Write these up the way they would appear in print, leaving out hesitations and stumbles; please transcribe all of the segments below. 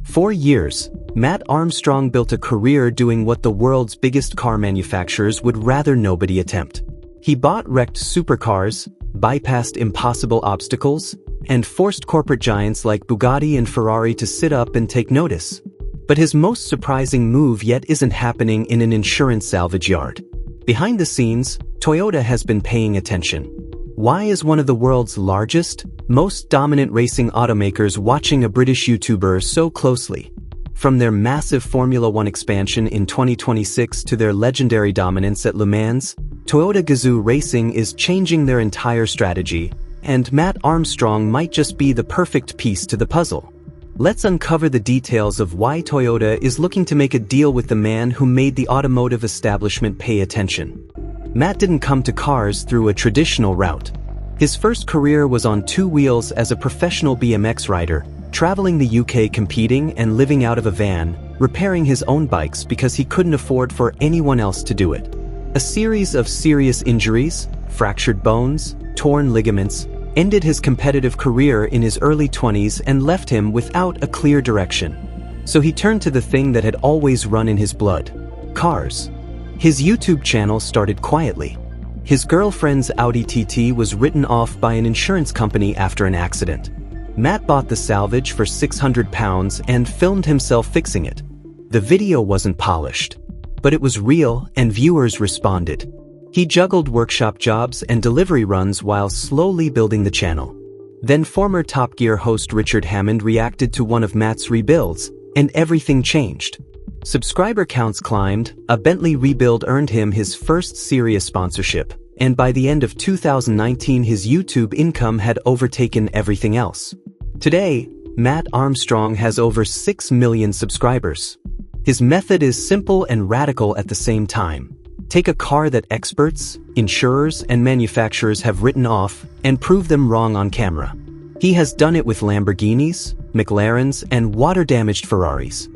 For years, Matt Armstrong built a career doing what the world's biggest car manufacturers would rather nobody attempt. He bought wrecked supercars, bypassed impossible obstacles, and forced corporate giants like Bugatti and Ferrari to sit up and take notice. But his most surprising move yet isn't happening in an insurance salvage yard. Behind the scenes, Toyota has been paying attention. Why is one of the world's largest, most dominant racing automakers watching a British YouTuber so closely? From their massive Formula One expansion in 2026 to their legendary dominance at Le Mans, Toyota Gazoo Racing is changing their entire strategy, and Matt Armstrong might just be the perfect piece to the puzzle. Let's uncover the details of why Toyota is looking to make a deal with the man who made the automotive establishment pay attention. Matt didn't come to cars through a traditional route. His first career was on two wheels as a professional BMX rider, traveling the UK competing and living out of a van, repairing his own bikes because he couldn't afford for anyone else to do it. A series of serious injuries, fractured bones, torn ligaments, ended his competitive career in his early 20s and left him without a clear direction. So he turned to the thing that had always run in his blood: cars. His YouTube channel started quietly. His girlfriend's Audi TT was written off by an insurance company after an accident. Matt bought the salvage for £600 and filmed himself fixing it. The video wasn't polished, but it was real and viewers responded. He juggled workshop jobs and delivery runs while slowly building the channel. Then former Top Gear host Richard Hammond reacted to one of Matt's rebuilds, and everything changed. Subscriber counts climbed, a Bentley rebuild earned him his first serious sponsorship, and by the end of 2019 his YouTube income had overtaken everything else. Today, Matt Armstrong has over 6 million subscribers. His method is simple and radical at the same time. Take a car that experts, insurers, and manufacturers have written off and prove them wrong on camera. He has done it with Lamborghinis, McLarens, and water-damaged Ferraris.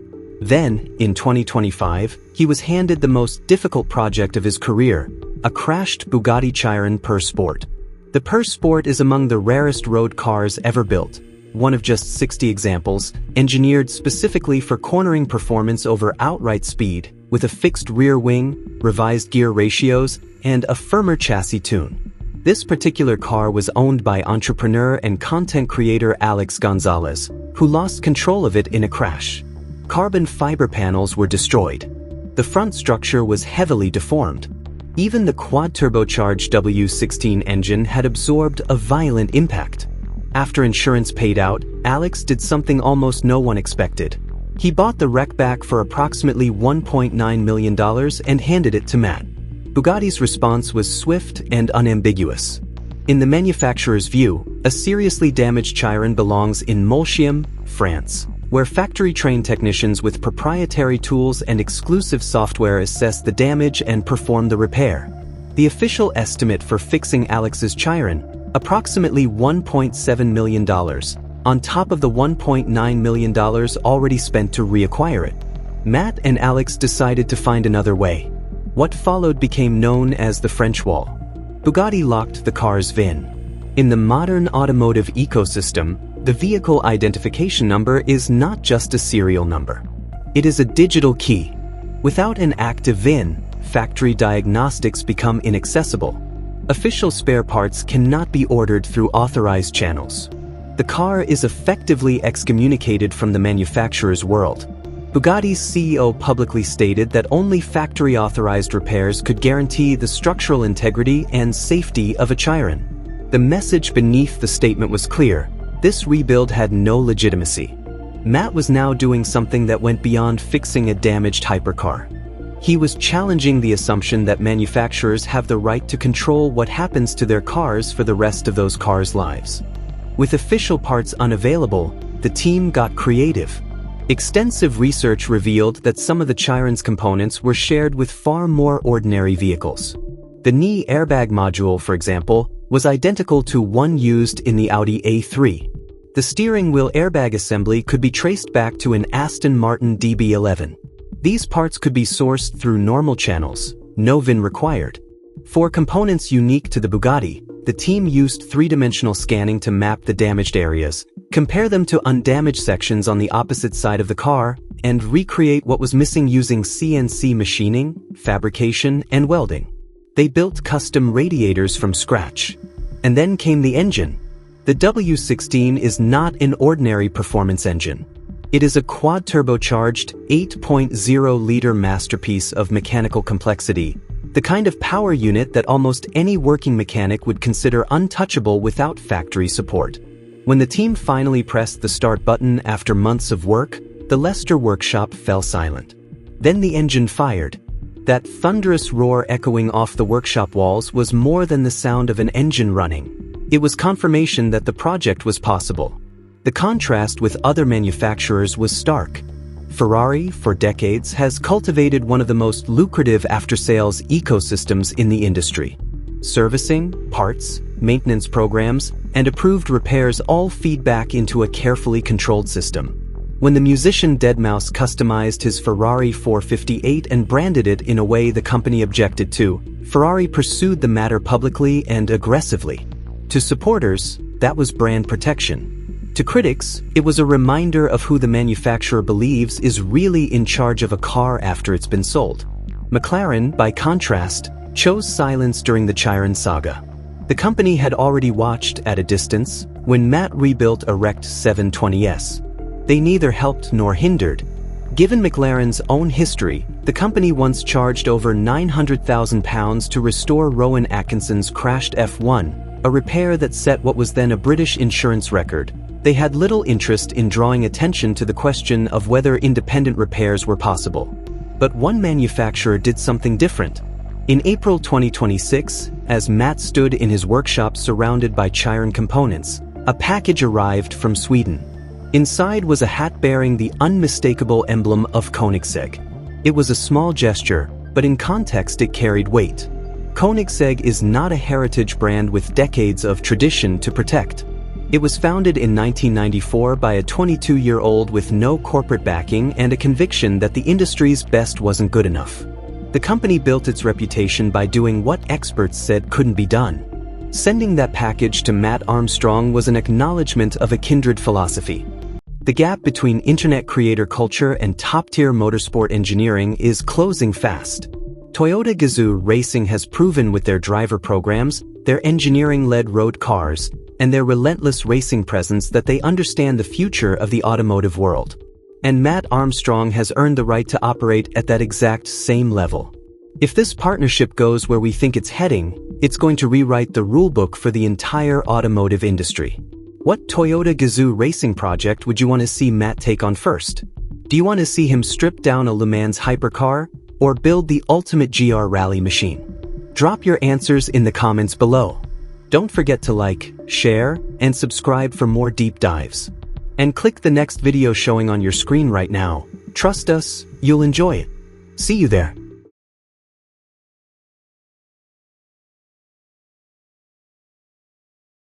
Then, in 2025, he was handed the most difficult project of his career: a crashed Bugatti Chiron Per Sport. The Per Sport is among the rarest road cars ever built, one of just 60 examples, engineered specifically for cornering performance over outright speed, with a fixed rear wing, revised gear ratios, and a firmer chassis tune. This particular car was owned by entrepreneur and content creator Alex Gonzalez, who lost control of it in a crash. Carbon fiber panels were destroyed. The front structure was heavily deformed. Even the quad-turbocharged W16 engine had absorbed a violent impact. After insurance paid out, Alex did something almost no one expected. He bought the wreck back for approximately $1.9 million and handed it to Matt. Bugatti's response was swift and unambiguous. In the manufacturer's view, a seriously damaged Chiron belongs in Molsheim, France, where factory-trained technicians with proprietary tools and exclusive software assess the damage and perform the repair. The official estimate for fixing Alex's Chiron: approximately $1.7 million, on top of the $1.9 million already spent to reacquire it. Matt and Alex decided to find another way. What followed became known as the French Wall. Bugatti locked the car's VIN. In the modern automotive ecosystem, the vehicle identification number is not just a serial number. It is a digital key. Without an active VIN, factory diagnostics become inaccessible. Official spare parts cannot be ordered through authorized channels. The car is effectively excommunicated from the manufacturer's world. Bugatti's CEO publicly stated that only factory-authorized repairs could guarantee the structural integrity and safety of a Chiron. The message beneath the statement was clear: this rebuild had no legitimacy. Matt was now doing something that went beyond fixing a damaged hypercar. He was challenging the assumption that manufacturers have the right to control what happens to their cars for the rest of those cars' lives. With official parts unavailable, the team got creative. Extensive research revealed that some of the Chiron's components were shared with far more ordinary vehicles. The knee airbag module, for example, was identical to one used in the Audi A3. The steering wheel airbag assembly could be traced back to an Aston Martin DB11. These parts could be sourced through normal channels, no VIN required. For components unique to the Bugatti, the team used three-dimensional scanning to map the damaged areas, Compare them to undamaged sections on the opposite side of the car, and recreate what was missing using CNC machining, fabrication, and welding. They built custom radiators from scratch. And then came the engine. The W16 is not an ordinary performance engine. It is a quad-turbocharged 8.0-liter masterpiece of mechanical complexity, the kind of power unit that almost any working mechanic would consider untouchable without factory support. When the team finally pressed the start button after months of work, the Leicester workshop fell silent. Then the engine fired. That thunderous roar echoing off the workshop walls was more than the sound of an engine running. It was confirmation that the project was possible. The contrast with other manufacturers was stark. Ferrari, for decades, has cultivated one of the most lucrative after-sales ecosystems in the industry. Servicing, parts, maintenance programs, and approved repairs all feed back into a carefully controlled system. When the musician deadmau5 customized his Ferrari 458 and branded it in a way the company objected to, Ferrari pursued the matter publicly and aggressively. To supporters, that was brand protection. To critics, it was a reminder of who the manufacturer believes is really in charge of a car after it's been sold. McLaren, by contrast, chose silence during the Chiron saga. The company had already watched at a distance when Matt rebuilt a wrecked 720S. They neither helped nor hindered. Given McLaren's own history, the company once charged over £900,000 to restore Rowan Atkinson's crashed F1, a repair that set what was then a British insurance record. They had little interest in drawing attention to the question of whether independent repairs were possible. But one manufacturer did something different. In April 2026, as Matt stood in his workshop surrounded by Chiron components, a package arrived from Sweden. Inside was a hat bearing the unmistakable emblem of Koenigsegg. It was a small gesture, but in context it carried weight. Koenigsegg is not a heritage brand with decades of tradition to protect. It was founded in 1994 by a 22-year-old with no corporate backing and a conviction that the industry's best wasn't good enough. The company built its reputation by doing what experts said couldn't be done. Sending that package to Matt Armstrong was an acknowledgement of a kindred philosophy. The gap between internet creator culture and top-tier motorsport engineering is closing fast. Toyota Gazoo Racing has proven with their driver programs, their engineering-led road cars, and their relentless racing presence that they understand the future of the automotive world. And Matt Armstrong has earned the right to operate at that exact same level. If this partnership goes where we think it's heading, it's going to rewrite the rulebook for the entire automotive industry. What Toyota Gazoo racing project would you want to see Matt take on first? Do you want to see him strip down a Le Mans hypercar, or build the ultimate GR rally machine? Drop your answers in the comments below. Don't forget to like, share, and subscribe for more deep dives. And click the next video showing on your screen right now. Trust us, you'll enjoy it. See you there.